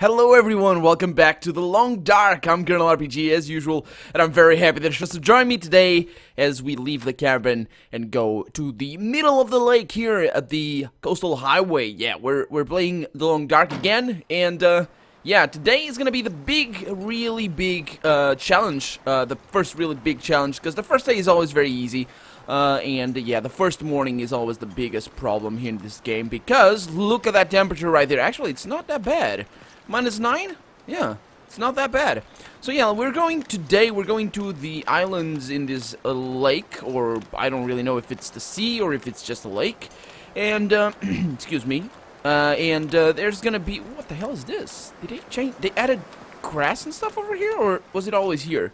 Hello everyone, welcome back to The Long Dark. I'm Colonel RPG as usual, and I'm very happy that you're supposed to join me today as we leave the cabin and go to the middle of the lake here at the coastal highway. Yeah, we're playing The Long Dark again, and yeah, today is gonna be the really big challenge, the first really big challenge, because the first day is always very easy. And yeah, the first morning is always the biggest problem here in this game, because look at that temperature right there. Actually, it's not that bad. -9? Yeah, it's not that bad. So yeah, we're going to the islands in this lake, or I don't really know if it's the sea or if it's just a lake. And, excuse me. There's gonna be, what the hell is this? Did they change, they added grass and stuff over here, or was it always here?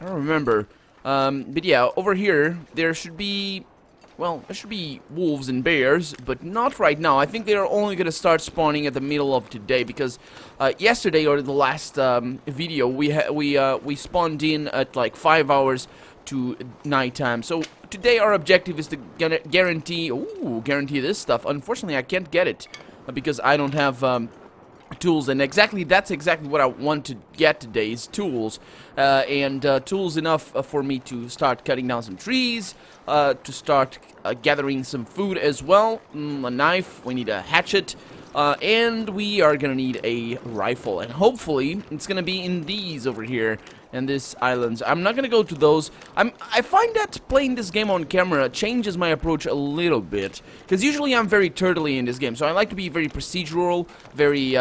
I don't remember. But yeah, over here, there should be, well, there should be wolves and bears, but not right now. I think they are only gonna start spawning at the middle of today, because yesterday, or the last video, we spawned in at like 5 hours to nighttime. So today our objective is to guarantee this stuff. Unfortunately, I can't get it because I don't have tools, and that's exactly what I want to get today is tools, tools enough for me to start cutting down some trees, to start gathering some food as well, a knife, we need a hatchet, and we are gonna need a rifle, and hopefully it's gonna be in these over here, and these islands. I'm not gonna go to those. I find that playing this game on camera changes my approach a little bit, because usually I'm very turtly in this game, so I like to be very procedural, very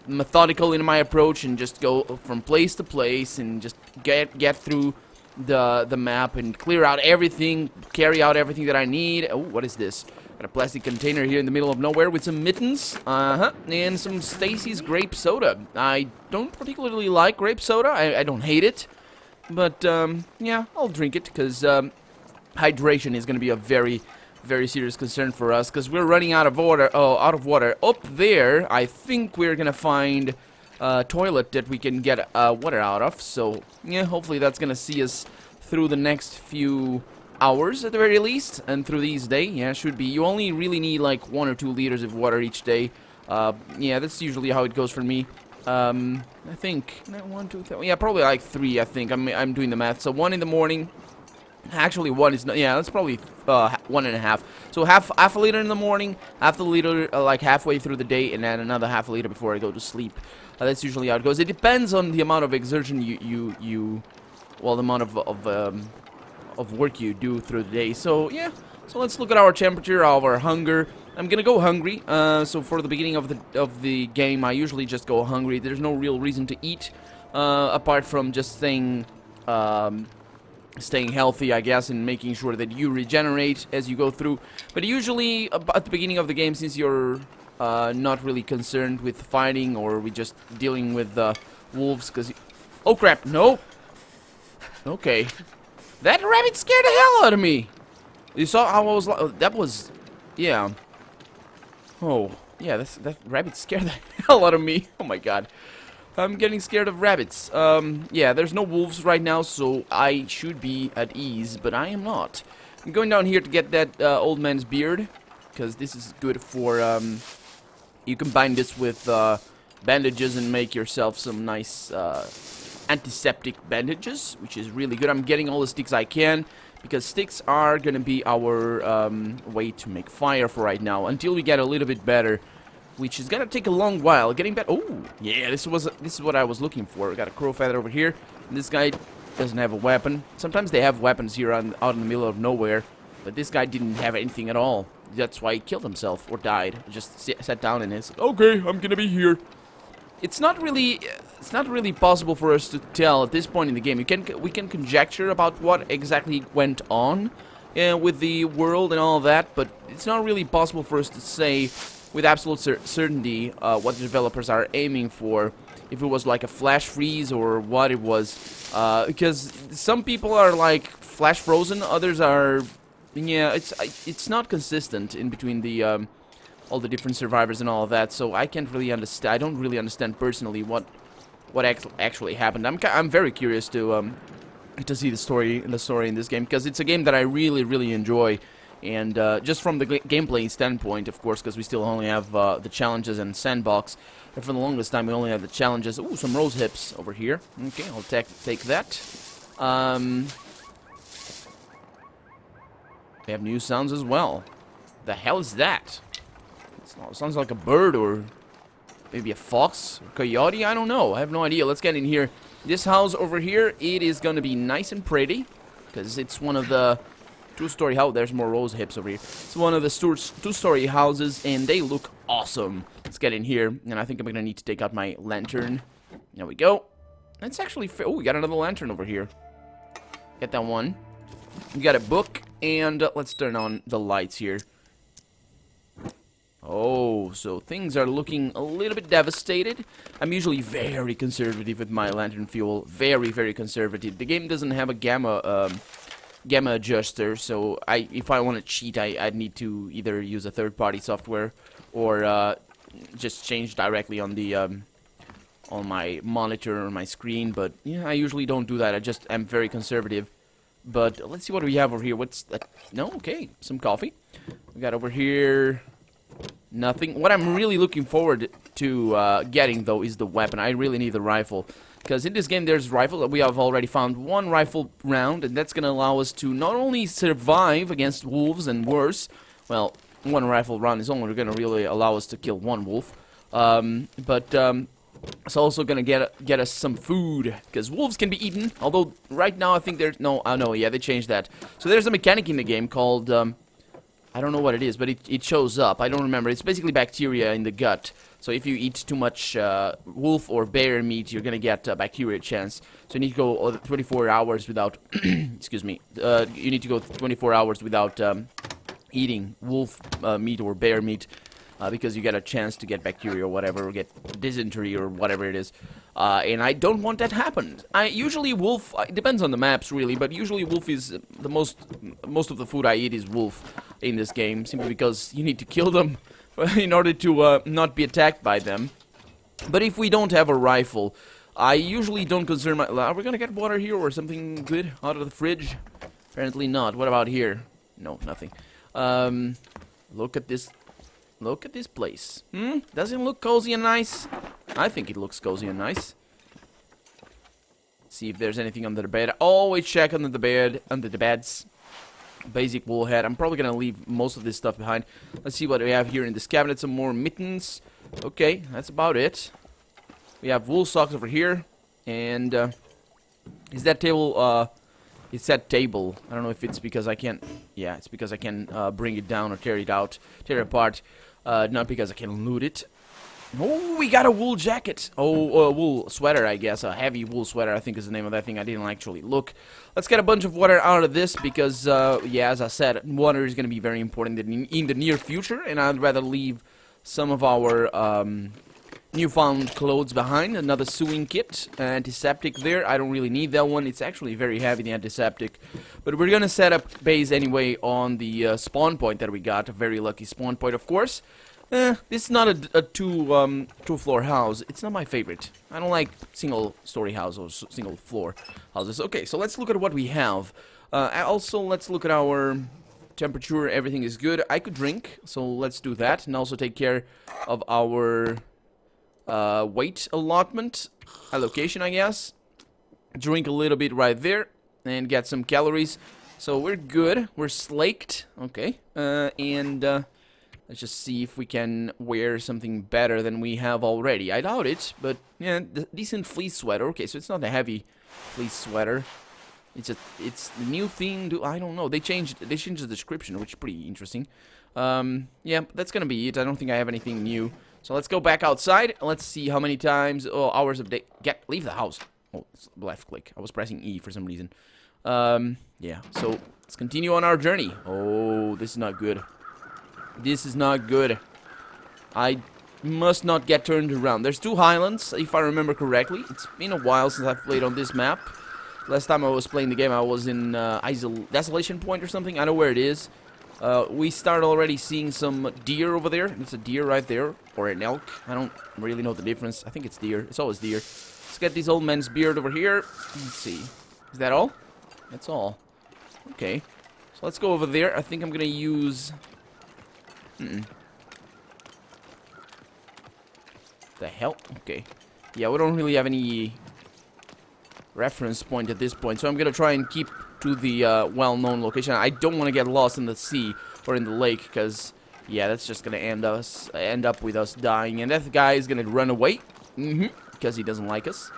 methodical in my approach, and just go from place to place and just get through the map and clear out everything, carry out everything that I need. Oh, what is this? Got a plastic container here in the middle of nowhere with some mittens, and some Stacy's grape soda. I don't particularly like grape soda. I don't hate it, but yeah, I'll drink it because hydration is going to be a very serious concern for us, because we're running out of water. Up there, I think we're gonna find a toilet that we can get water out of. So yeah, hopefully that's gonna see us through the next few hours at the very least, and through these days. Yeah, should be. You only really need like 1 or 2 liters of water each day. Yeah, that's usually how it goes for me. I think 1, 2, 3. Yeah, probably like 3. I think I'm doing the math. So 1 in the morning. Actually, 1 is not. Yeah, that's probably 1.5. So half a liter in the morning, half a liter like halfway through the day, and then another half a liter before I go to sleep. That's usually how it goes. It depends on the amount of exertion well, the amount of work you do through the day. So yeah, so let's look at our temperature, our hunger. I'm gonna go hungry. So for the beginning of the game, I usually just go hungry. There's no real reason to eat, apart from just staying healthy, I guess, and making sure that you regenerate as you go through. But usually at the beginning of the game, since you're not really concerned with fighting, or we just dealing with wolves, because oh crap, no. Okay. That rabbit scared the hell out of me. You saw how I was that was, yeah. Oh, yeah, that rabbit scared the hell out of me. Oh my god. I'm getting scared of rabbits. Yeah, there's no wolves right now, so I should be at ease, but I am not. I'm going down here to get that old man's beard, because this is good for, you combine this with bandages and make yourself some nice antiseptic bandages, which is really good. I'm getting all the sticks I can, because sticks are gonna be our way to make fire for right now, until we get a little bit better, which is gonna take a long while. Getting better. Oh, yeah, this is what I was looking for. We got a crow feather over here, and this guy doesn't have a weapon. Sometimes they have weapons here out in the middle of nowhere, but this guy didn't have anything at all. That's why he killed himself or died. Just sat down and said, "Okay, I'm gonna be here." It's not really possible for us to tell at this point in the game. We can conjecture about what exactly went on with the world and all that, but it's not really possible for us to say with absolute certainty what the developers are aiming for. If it was like a flash freeze or what it was, because some people are like flash frozen, others are, yeah, it's not consistent in between the all the different survivors and all of that. So I can't really understand. I don't really understand personally what actually happened. I'm very curious to see the story in this game, because it's a game that I really enjoy. And just from the gameplay standpoint, of course, because we still only have the challenges and sandbox. And for the longest time, we only have the challenges. Ooh, some rose hips over here. Okay, I'll take that. We have new sounds as well. The hell is that? It sounds like a bird or maybe a fox or coyote. I don't know. I have no idea. Let's get in here. This house over here, it is going to be nice and pretty because it's one of the two-story house. There's more rose hips over here. It's one of the two-story houses, and they look awesome. Let's get in here, and I think I'm going to need to take out my lantern. There we go. That's actually... Oh, we got another lantern over here. Get that one. We got a book, and let's turn on the lights here. Oh, so things are looking a little bit devastated. I'm usually very conservative with my lantern fuel. Very, very conservative. The game doesn't have a gamma adjuster, so if I want to cheat, I'd need to either use a third-party software or just change directly on the on my monitor or my screen. But yeah, I usually don't do that. I just am very conservative. But let's see what we have over here. What's that? No, okay, some coffee. We got over here nothing. What I'm really looking forward to getting though is the weapon. I really need the rifle. Because in this game there's rifle. We have already found one rifle round, and that's going to allow us to not only survive against wolves and worse. Well, one rifle round is only going to really allow us to kill one wolf. But it's also going to get us some food. Because wolves can be eaten. Although right now I think there's... No, yeah, they changed that. So there's a mechanic in the game called... I don't know what it is, but it shows up. I don't remember. It's basically bacteria in the gut. So if you eat too much wolf or bear meat, you're going to get a bacteria chance. So you need to go 24 hours without... excuse me. You need to go 24 hours without eating wolf meat or bear meat. Because you get a chance to get bacteria or whatever, or get dysentery or whatever it is. And I don't want that to happen. Usually wolf, it depends on the maps really, but usually wolf is the most of the food I eat is wolf in this game, simply because you need to kill them in order to not be attacked by them. But if we don't have a rifle, I usually don't concern my... Are we gonna get water here or something good out of the fridge? Apparently not. What about here? No, nothing. Look at this. Look at this place. Does it look cozy and nice? I think it looks cozy and nice. See if there's anything under the bed. Always check under the bed, under the beds. Basic wool hat. I'm probably gonna leave most of this stuff behind. Let's see what we have here in this cabinet. Some more mittens. Okay, that's about it. We have wool socks over here. And is that table it's that table. I don't know if it's because I can't... Yeah, it's because I can bring it down or tear it apart. Not because I can loot it. Oh, we got a wool jacket. Oh, a wool sweater, I guess. A heavy wool sweater, I think is the name of that thing. I didn't actually look. Let's get a bunch of water out of this because, yeah, as I said, water is going to be very important in the near future. And I'd rather leave some of our newfound clothes behind. Another sewing kit. Antiseptic there. I don't really need that one. It's actually very heavy, the antiseptic. But we're going to set up base anyway on the spawn point that we got. A very lucky spawn point, of course. This is not a two-floor house. It's not my favorite. I don't like single-story houses or single-floor houses. Okay, so let's look at what we have. Also, let's look at our temperature. Everything is good. I could drink, so let's do that. And also take care of our weight allotment. Allocation, I guess. Drink a little bit right there. And get some calories. So we're good. We're slaked. Okay. Let's just see if we can wear something better than we have already. I doubt it, but yeah, decent fleece sweater. Okay, so it's not a heavy fleece sweater. It's the new thing. I don't know. They changed the description, which is pretty interesting. Yeah, that's gonna be it. I don't think I have anything new. So let's go back outside. Let's see how many times. Oh, hours of day. Leave the house. Oh, it's left click. I was pressing E for some reason. Yeah. So let's continue on our journey. Oh, this is not good. This is not good. I must not get turned around. There's two highlands, if I remember correctly. It's been a while since I've played on this map. Last time I was playing the game, I was in Desolation Point or something. I know where it is. We start already seeing some deer over there. It's a deer right there. Or an elk. I don't really know the difference. I think it's deer. It's always deer. Let's get this old man's beard over here. Let's see. Is that all? That's all. Okay. So let's go over there. I think I'm gonna use... The hell? Okay. Yeah, we don't really have any reference point at this point, so I'm gonna try and keep to the well-known location. I don't want to get lost in the sea or in the lake, because yeah, that's just gonna end up with us dying, and that guy is gonna run away, because he doesn't like us.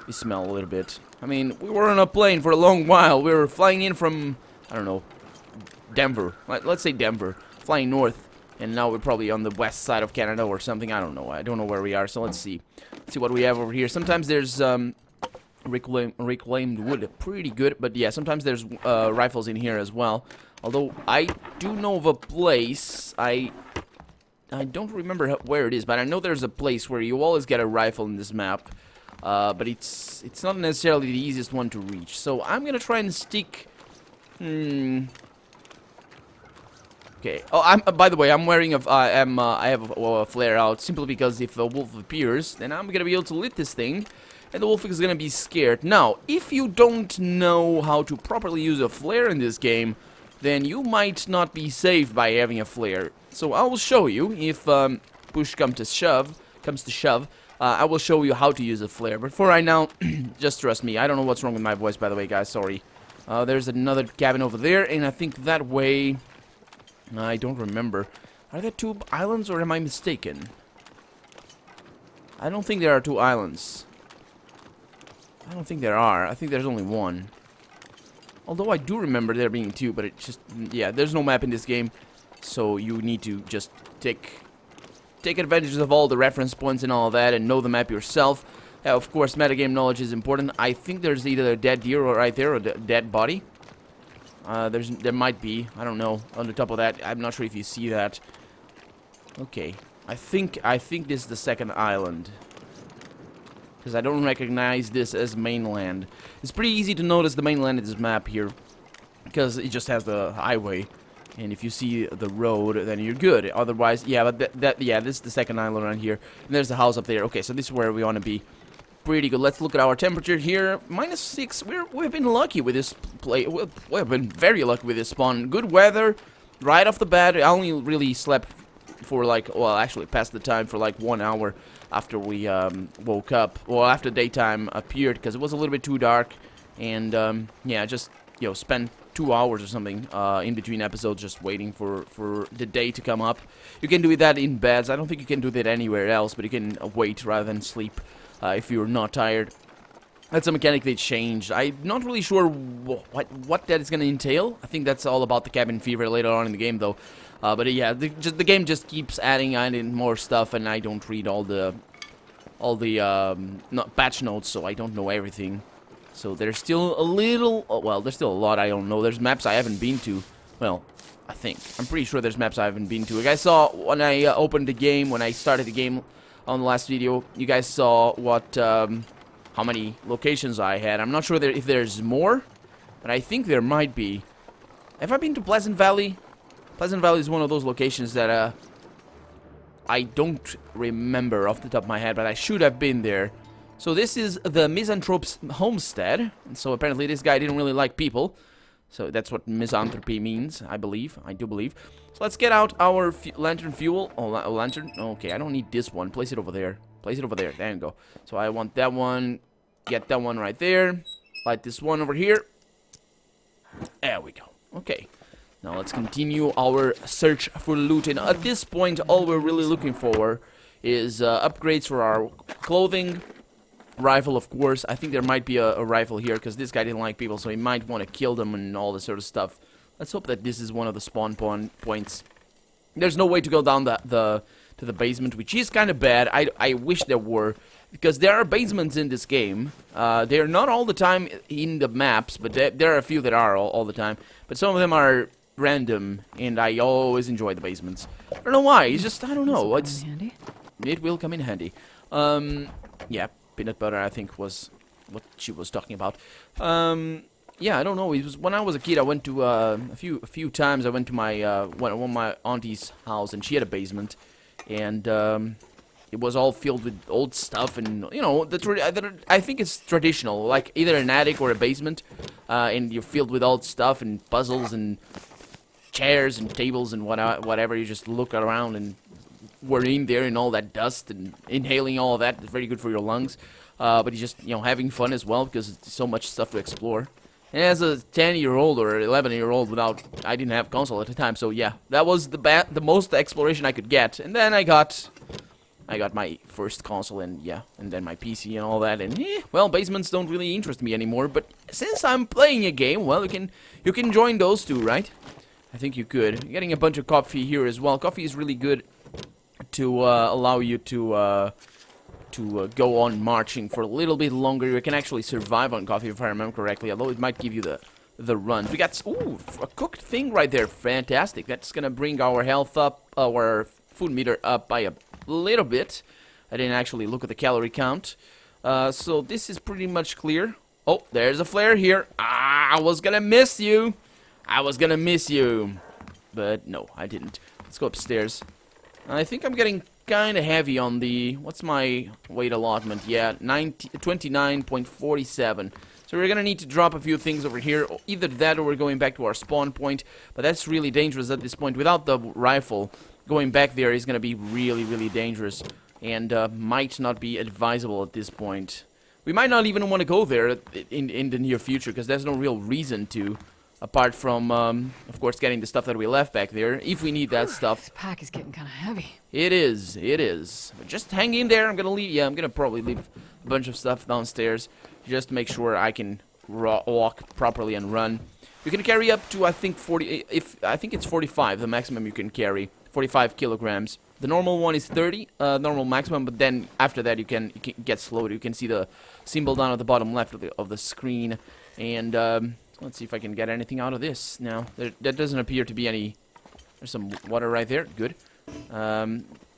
We smell a little bit. I mean, we were on a plane for a long while. We were flying in from, I don't know, Denver. Let's say Denver, flying north, and now we're probably on the west side of Canada or something. I don't know. I don't know where we are. So let's see. Let's see what we have over here. Sometimes there's reclaimed wood, pretty good. But yeah, sometimes there's rifles in here as well. Although I do know of a place. I don't remember where it is, but I know there's a place where you always get a rifle in this map. But it's not necessarily the easiest one to reach. So I'm gonna try and stick. Okay. Oh, by the way, I'm wearing I have a flare out simply because if a wolf appears, then I'm gonna be able to lit this thing, and the wolf is gonna be scared. Now, if you don't know how to properly use a flare in this game, then you might not be saved by having a flare. So I will show you if push comes to shove. I will show you how to use a flare. But for right now, just trust me. I don't know what's wrong with my voice, by the way, guys. Sorry. There's another cabin over there, and I think that way. I don't remember. Are there 2 islands, or am I mistaken? I don't think there are 2 islands. I don't think there are. I think there's only 1. Although I do remember there being 2, but it just... Yeah, there's no map in this game, so you need to just take advantage of all the reference points and all that, and know the map yourself. Of course, metagame knowledge is important. I think there's either a dead deer or right there, or a dead body. There might be. I don't know. On the top of that, I'm not sure if you see that. Okay. I think this is the second island, because I don't recognize this as mainland. It's pretty easy to notice the mainland in this map here, because it just has the highway, and if you see the road, then you're good. Otherwise, yeah, but yeah, this is the second island around here, and there's the house up there. Okay, so this is where we want to be. Pretty good. Let's look at our temperature here. -6. We've been lucky with this play. We've been very lucky with this spawn. Good weather, right off the bat. I only really slept for like, well, actually passed the time for like 1 hour after we woke up. Well, after daytime appeared, because it was a little bit too dark, and yeah, just spent 2 hours or something in between episodes just waiting for the day to come up. You can do that in beds. I don't think you can do that anywhere else, but you can wait rather than sleep. If you're not tired. That's a mechanic they changed. I'm not really sure what that is going to entail. I think that's all about the cabin fever later on in the game, though. But yeah, the game just keeps adding more stuff, and I don't read all the not patch notes, so I don't know everything. So there's still a little. Well, there's still a lot I don't know. There's maps I haven't been to. Well, I'm pretty sure there's maps I haven't been to. You guys saw when I opened the game, when I started the game. On the last video, you guys saw how many locations I had. I'm not sure if there's more, but I think there might be. Have I been to Pleasant Valley? Pleasant Valley is one of those locations that I don't remember off the top of my head, but I should have been there. So this is the Misanthrope's homestead, and so apparently this guy didn't really like people. So that's what misanthropy means, I believe. I do believe. So let's get out our lantern fuel. Oh, lantern. Okay, I don't need this one. Place it over there. Place it over there. There you go. So I want that one. Get that one right there. Light this one over here. There we go. Okay. Now let's continue our search for loot. And at this point, all we're really looking for is upgrades for our clothing. Rifle, of course. I think there might be a rifle here, because this guy didn't like people, so he might want to kill them and all this sort of stuff. Let's hope that this is one of the spawn points. There's no way to go down to the basement, which is kind of bad. I wish there were, because there are basements in this game. They're not all the time in the maps, but there are a few that are all the time. But some of them are random, and I always enjoy the basements. I don't know why. It's just, I don't know. It will come in handy. Yeah. Peanut butter, I think, was what she was talking about. Yeah, I don't know. It was when I was a kid. I went to a few times. I went to one of my auntie's house, and she had a basement, and it was all filled with old stuff, and I think it's traditional, like either an attic or a basement. and you're filled with old stuff and puzzles and chairs and tables and whatever. You just look around and we're in there and all that dust and inhaling all of that. It's very good for your lungs. But you're just, having fun as well because it's so much stuff to explore. And as a 10-year-old or 11-year-old I didn't have console at the time, so yeah, that was the most exploration I could get. And then I got my first console and then my PC and all that. And well, basements don't really interest me anymore. But since I'm playing a game, well, you can join those two, right? I think you could. You're getting a bunch of coffee here as well. Coffee is really good to allow you to go on marching for a little bit longer. You can actually survive on coffee if I remember correctly, although it might give you the runs. We got a cooked thing right there. Fantastic. That's gonna bring our health up, our food meter up by a little bit. I didn't actually look at the calorie count. So this is pretty much clear. Oh, there's a flare here. I was gonna miss you. But no, I didn't. Let's go upstairs. I think I'm getting kind of heavy on the... What's my weight allotment? Yeah, 29.47. So we're going to need to drop a few things over here. Either that or we're going back to our spawn point. But that's really dangerous at this point. Without the rifle, going back there is going to be really, really dangerous. And might not be advisable at this point. We might not even want to go there in the near future, because there's no real reason to. Apart from, of course, getting the stuff that we left back there, if we need that stuff. This pack is getting kind of heavy. It is. But just hang in there. I'm gonna probably leave a bunch of stuff downstairs, just to make sure I can walk properly and run. You can carry up to, I think, 40. I think it's 45, the maximum you can carry. 45 kilograms. The normal one is 30, normal maximum. But then after that, you can get slowed. You can see the symbol down at the bottom left of the screen, and let's see if I can get anything out of this now. There doesn't appear to be any... There's some water right there. Good.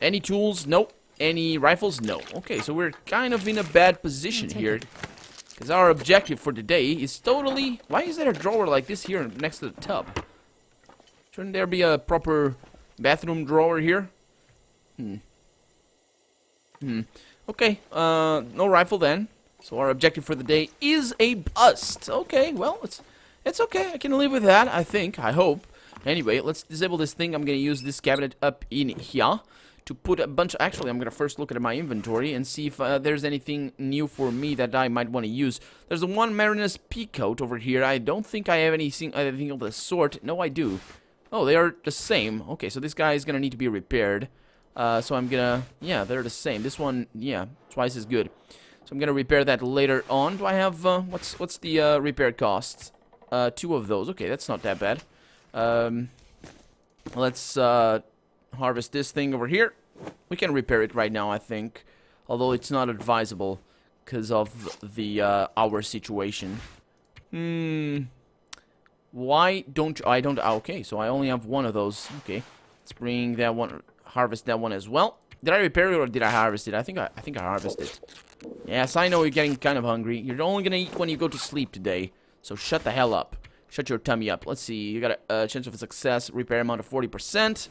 Any tools? Nope. Any rifles? No. Okay, so we're kind of in a bad position here. Because our objective for today is totally... Why is there a drawer like this here next to the tub? Shouldn't there be a proper bathroom drawer here? Okay, no rifle then. So our objective for the day is a bust. Okay, well, it's okay. I can live with that, I think. I hope. Anyway, let's disable this thing. I'm going to use this cabinet up in here to put a bunch... Actually, I'm going to first look at my inventory and see if there's anything new for me that I might want to use. There's the one Marinus Peacoat over here. I don't think I have anything of the sort. No, I do. Oh, they are the same. Okay, so this guy is going to need to be repaired. So I'm going to... Yeah, they're the same. This one, yeah, twice as good. So I'm gonna repair that later on. Do I have what's the repair costs? 2 of those. Okay, that's not that bad. Let's harvest this thing over here. We can repair it right now, I think, although it's not advisable because of the our situation. Why don't I don't? Okay, so I only have 1 of those. Okay, let's bring that one, harvest that one as well. Did I repair it or did I harvest it? I think I harvested it. Yes, I know you're getting kind of hungry. You're only gonna eat when you go to sleep today. So shut the hell up. Shut your tummy up. Let's see. You got a chance of success. Repair amount of 40%.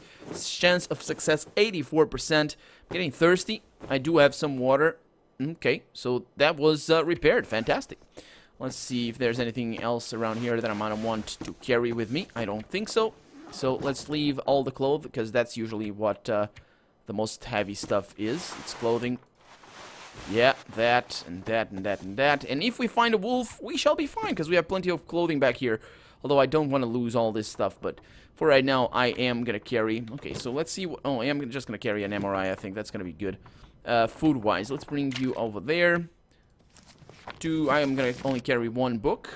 Chance of success 84%. Getting thirsty. I do have some water. Okay, so that was repaired. Fantastic. Let's see if there's anything else around here that I might want to carry with me. I don't think so. So let's leave all the clothes, because that's usually what the most heavy stuff is. It's clothing. Yeah, that, and that, and that, and that. And if we find a wolf, we shall be fine, because we have plenty of clothing back here. Although I don't want to lose all this stuff, but for right now, I am going to carry... Okay, so let's see what... Oh, I am just going to carry an MRI, I think. That's going to be good. Food-wise, let's bring you over there. I am going to only carry 1 book.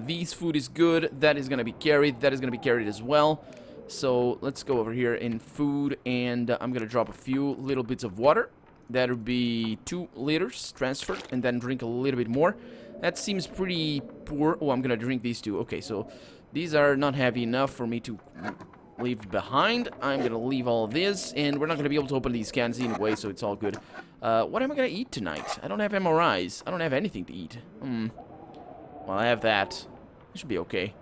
These food is good. That is going to be carried. That is going to be carried as well. So let's go over here in food, and I'm going to drop a few little bits of water. That would be 2 liters transferred, and then drink a little bit more. That seems pretty poor. Oh, I'm going to drink these 2. Okay, so these are not heavy enough for me to leave behind. I'm going to leave all this, and we're not going to be able to open these cans anyway, so it's all good. What am I going to eat tonight? I don't have MRIs. I don't have anything to eat. Well, I have that. It should be okay.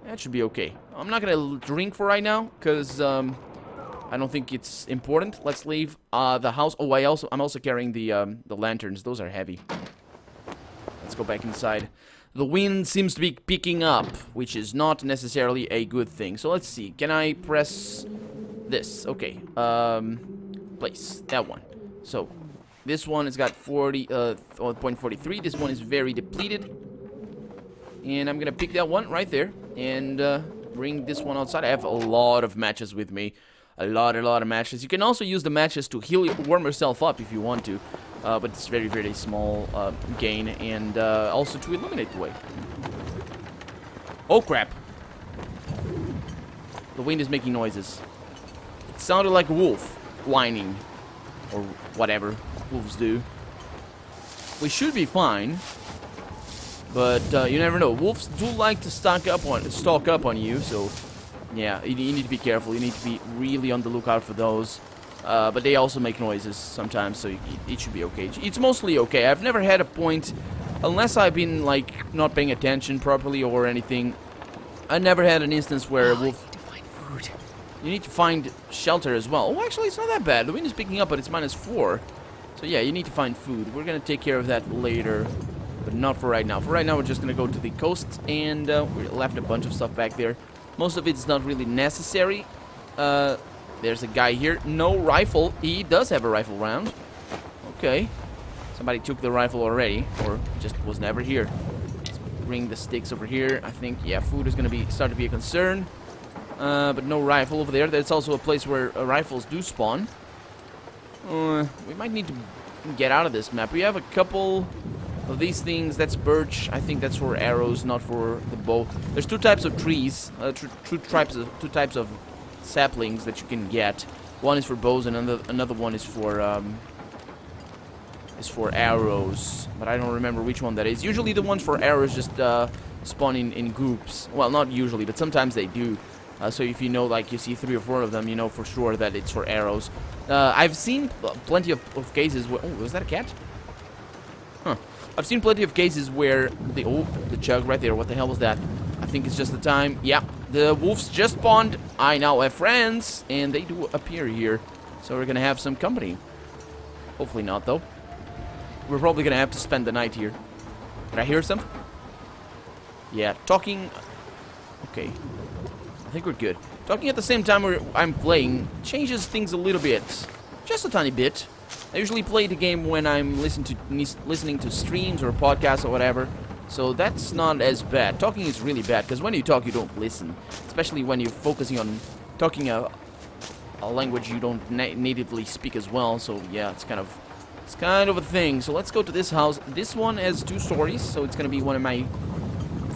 That should be okay. I'm not going to drink for right now, because I don't think it's important. Let's leave the house. Oh, I'm also carrying the lanterns. Those are heavy. Let's go back inside. The wind seems to be picking up, which is not necessarily a good thing. So let's see. Can I press this? Okay. Place. That one. So this one has got 0.43. This one is very depleted. And I'm gonna pick that one right there and bring this one outside. I have a lot of matches with me. A lot of matches. You can also use the matches to warm yourself up if you want to. But it's very, very small gain, and also to illuminate the way. Oh, crap. The wind is making noises. It sounded like a wolf whining, or whatever wolves do. We should be fine, but you never know. Wolves do like to stalk up on you, so yeah, you need to be careful. You need to be really on the lookout for those. But they also make noises sometimes, so it should be okay. It's mostly okay. I've never had a point, unless I've been, like, not paying attention properly or anything. I never had an instance where a wolf... to find food. You need to find shelter as well. Oh, actually, it's not that bad. The wind is picking up, but it's -4. So, yeah, you need to find food. We're gonna take care of that later, but not for right now. For right now, we're just gonna go to the coast, and we left a bunch of stuff back there. Most of it's not really necessary. There's a guy here. No rifle. He does have a rifle round. Okay. Somebody took the rifle already, or just was never here. Let's bring the sticks over here. I think, yeah, food is going to start to be a concern. But no rifle over there. That's also a place where rifles do spawn. We might need to get out of this map. We have a couple of these things. That's birch. I think that's for arrows, not for the bow. There's two types of trees. Two types of saplings that you can get. One is for bows, and another one is for arrows. But I don't remember which one that is. Usually the ones for arrows just spawn in groups. Well, not usually, but sometimes they do. So if you know, like, you see 3 or 4 of them, you know for sure that it's for arrows. I've seen plenty of cases where... Oh, was that a cat? Huh. I've seen plenty of cases where the chug right there. What the hell was that? I think it's just the time. Yeah, the wolves just spawned. I now have friends, and they do appear here. So we're gonna have some company. Hopefully not, though. We're probably gonna have to spend the night here. Did I hear something? Yeah, talking... Okay. I think we're good. Talking at the same time I'm playing changes things a little bit. Just a tiny bit. I usually play the game when I'm listening to streams or podcasts or whatever. So that's not as bad. Talking is really bad, because when you talk, you don't listen. Especially when you're focusing on talking a language you don't natively speak as well. So yeah, it's kind of a thing. So let's go to this house. This one has 2 stories, so it's gonna be one of my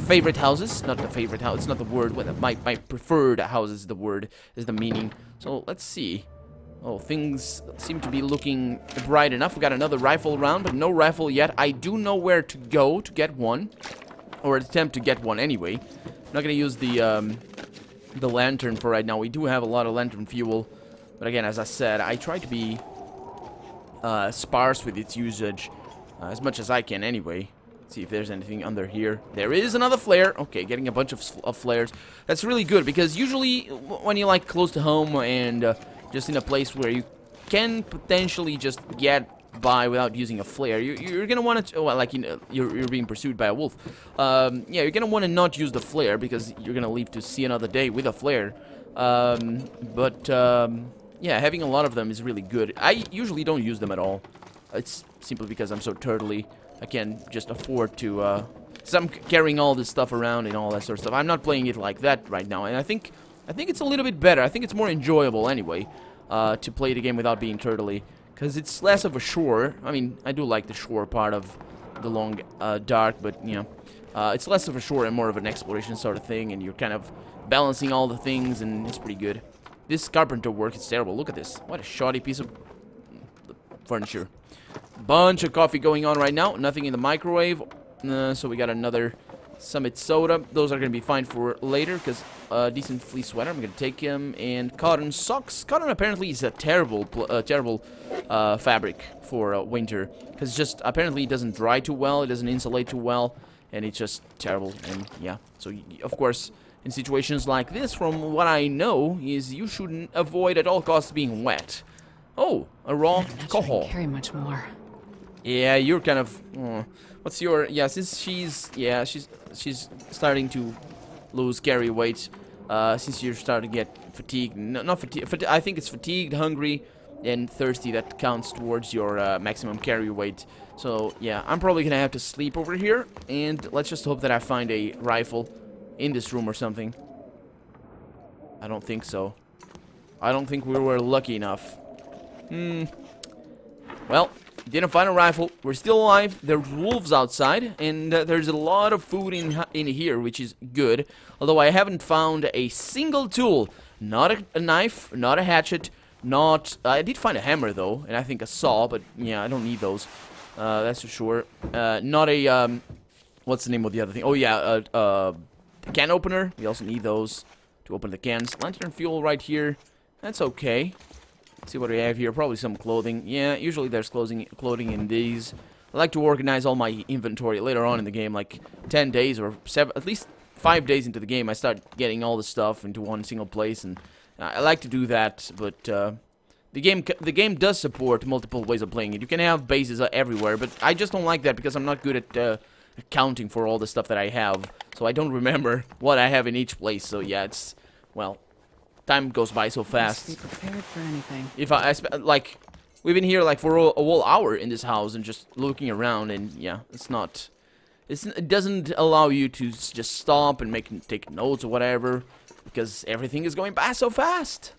favorite houses. Not the favorite house. It's not the word. My preferred house is the word. Is the meaning. So let's see. Oh, things seem to be looking bright enough. We got another rifle round, but no rifle yet. I do know where to go to get one, or attempt to get one anyway. I'm not gonna use the lantern for right now. We do have a lot of lantern fuel, but again, as I said, I try to be sparse with its usage as much as I can anyway. Let's see if there's anything under here. There is another flare. Okay, getting a bunch of flares. That's really good, because usually when you're like close to home and just in a place where you can potentially just get by without using a flare, you're gonna want to, well, like, you know, you're being pursued by a wolf. Yeah, you're gonna want to not use the flare, because you're gonna leave to see another day with a flare. Yeah, having a lot of them is really good. I usually don't use them at all. It's simply because I'm so turtly. I can't just afford to, so I'm carrying all this stuff around and all that sort of stuff. I'm not playing it like that right now, and I think it's a little bit better. I think it's more enjoyable anyway, to play the game without being turtly, because it's less of a chore. I mean, I do like the chore part of the long dark, but, you know, it's less of a chore and more of an exploration sort of thing, and you're kind of balancing all the things, and it's pretty good. This carpenter work is terrible. Look at this. What a shoddy piece of furniture. Bunch of coffee going on right now. Nothing in the microwave. So we got another Summit soda. Those are going to be fine for later, because decent fleece sweater. I'm going to take him. And cotton socks. Cotton apparently is a terrible fabric for winter, because just apparently it doesn't dry too well. It doesn't insulate too well, and it's just terrible. And yeah, so of course, in situations like this, from what I know, is you should avoid at all costs being wet. Oh, a raw coho. Carry much more. Yeah, you're kind of... what's your... Yeah, since she's starting to lose carry weight. Since you're starting to get fatigued. No, not fatigued. I think it's fatigued, hungry, and thirsty. That counts towards your maximum carry weight. So, yeah, I'm probably gonna have to sleep over here. And let's just hope that I find a rifle in this room or something. I don't think so. I don't think we were lucky enough. Well, didn't find a rifle. We're still alive. There's wolves outside, and there's a lot of food in here, which is good. Although I haven't found a single tool. Not a knife, not a hatchet, not... I did find a hammer, though, and I think a saw, but yeah, I don't need those. That's for sure. Not a... what's the name of the other thing? Oh, yeah, the can opener. We also need those to open the cans. Lantern fuel right here. That's okay. Let's see what we have here. Probably some clothing. Yeah, usually there's clothing in these. I like to organize all my inventory later on in the game, like 10 days or at least 5 days into the game. I start getting all the stuff into one single place, and I like to do that. But the game does support multiple ways of playing it. You can have bases everywhere, but I just don't like that because I'm not good at accounting for all the stuff that I have. So I don't remember what I have in each place. So yeah, it's, well, time goes by so fast. Must be prepared for anything. If like, we've been here like for a whole hour in this house and just looking around, and yeah, it doesn't allow you to just stop and take notes or whatever, because everything is going by so fast,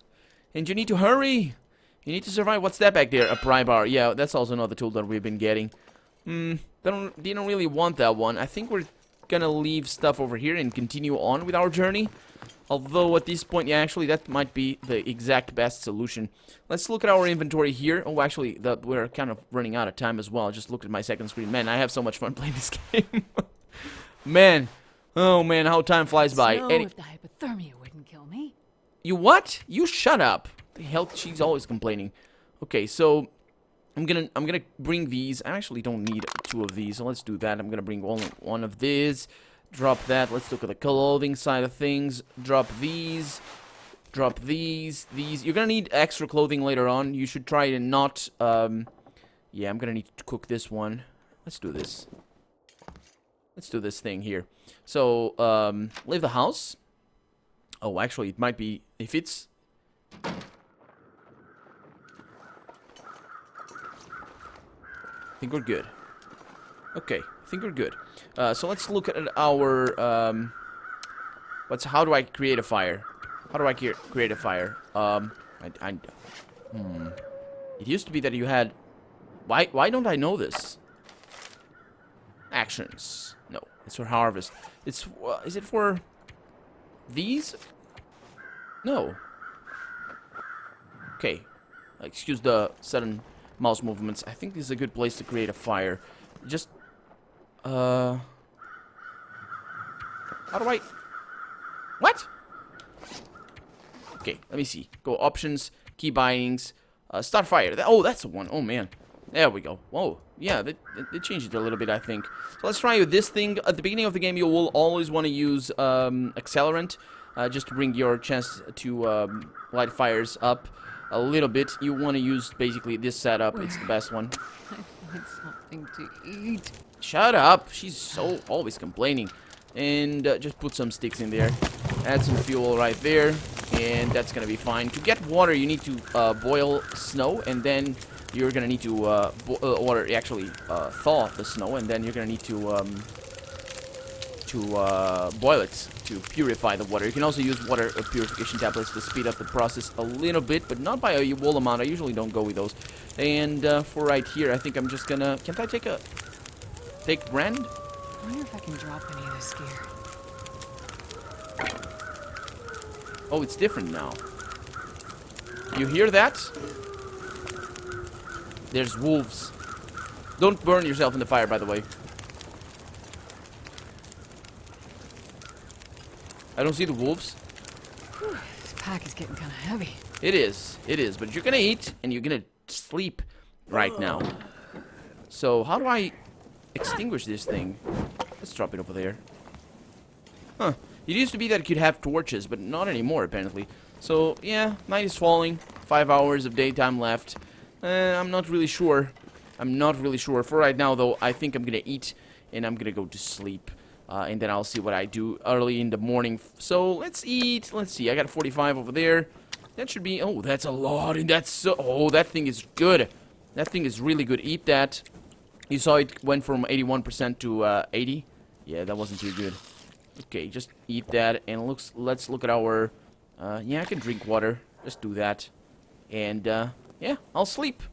and you need to hurry. You need to survive. What's that back there? A pry bar. Yeah, that's also another tool that we've been getting. Didn't really want that one. I think we're gonna leave stuff over here and continue on with our journey. Although at this point, yeah, actually, that might be the exact best solution. Let's look at our inventory here. Oh, actually, we're kind of running out of time as well. I just looked at my second screen. Man, I have so much fun playing this game. Man. Oh, man, how time flies by. If the hypothermia wouldn't kill me. You what? You shut up. The hell, she's always complaining. Okay, so I'm gonna bring these. I actually don't need 2 of these, so let's do that. I'm gonna bring only 1 of these. Drop that. Let's look at the clothing side of things. Drop these. Drop these. These. You're gonna need extra clothing later on. You should try to not... yeah, I'm gonna need to cook this one. Let's do this. Let's do this thing here. So, leave the house. Oh, actually, it might be... If it's... I think we're good. Okay, I think we're good. So let's look at our, how do I create a fire? How do I create a fire? It used to be that you had, why don't I know this? Actions. No, it's for harvest. It's, is it for these? No. Okay. Excuse the sudden mouse movements. I think this is a good place to create a fire. Just, how do I... What? Okay, let me see. Go options, key bindings, start fire. Oh, that's the one. Oh, man. There we go. Whoa. Yeah, they changed it a little bit, I think. So let's try with this thing. At the beginning of the game, you will always want to use accelerant, just to bring your chance to light fires up a little bit. You want to use basically this setup. It's the best one. I need something to eat. Shut up. She's so always complaining. And just put some sticks in there. Add some fuel right there. And that's going to be fine. To get water, you need to boil snow. And then you're going to need to thaw the snow. And then you're going to need to boil it to purify the water. You can also use water purification tablets to speed up the process a little bit, but not by a whole amount. I usually don't go with those. And for right here, I think I'm just gonna... Can't I take brand? I wonder if I can drop any of this gear. Oh, it's different now. You hear that? There's wolves. Don't burn yourself in the fire, by the way. I don't see the wolves. Whew, this pack is getting kind of heavy. It is, but you're gonna eat and you're gonna sleep right now. So how do I extinguish this thing? Let's drop it over there. Huh. It used to be that it could have torches, but not anymore apparently. So yeah, night is falling. 5 hours of daytime left. I'm not really sure I'm not really sure. For right now, though, I think I'm gonna eat, and I'm gonna go to sleep. And then I'll see what I do early in the morning. So, let's eat. Let's see, I got 45 over there. That should be... Oh, that's a lot, and that's so... Oh, that thing is good. That thing is really good. Eat that. You saw it went from 81% to 80. Yeah, that wasn't too good. Okay, just eat that, and let's look at our... yeah, I can drink water. Just do that. And, yeah, I'll sleep.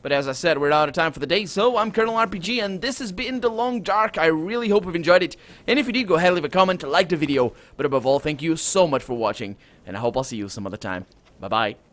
But as I said, we're out of time for the day, so I'm Colonel RPG, and this has been The Long Dark. I really hope you've enjoyed it, and if you did, go ahead and leave a comment, like the video, but above all, thank you so much for watching, and I hope I'll see you some other time. Bye-bye.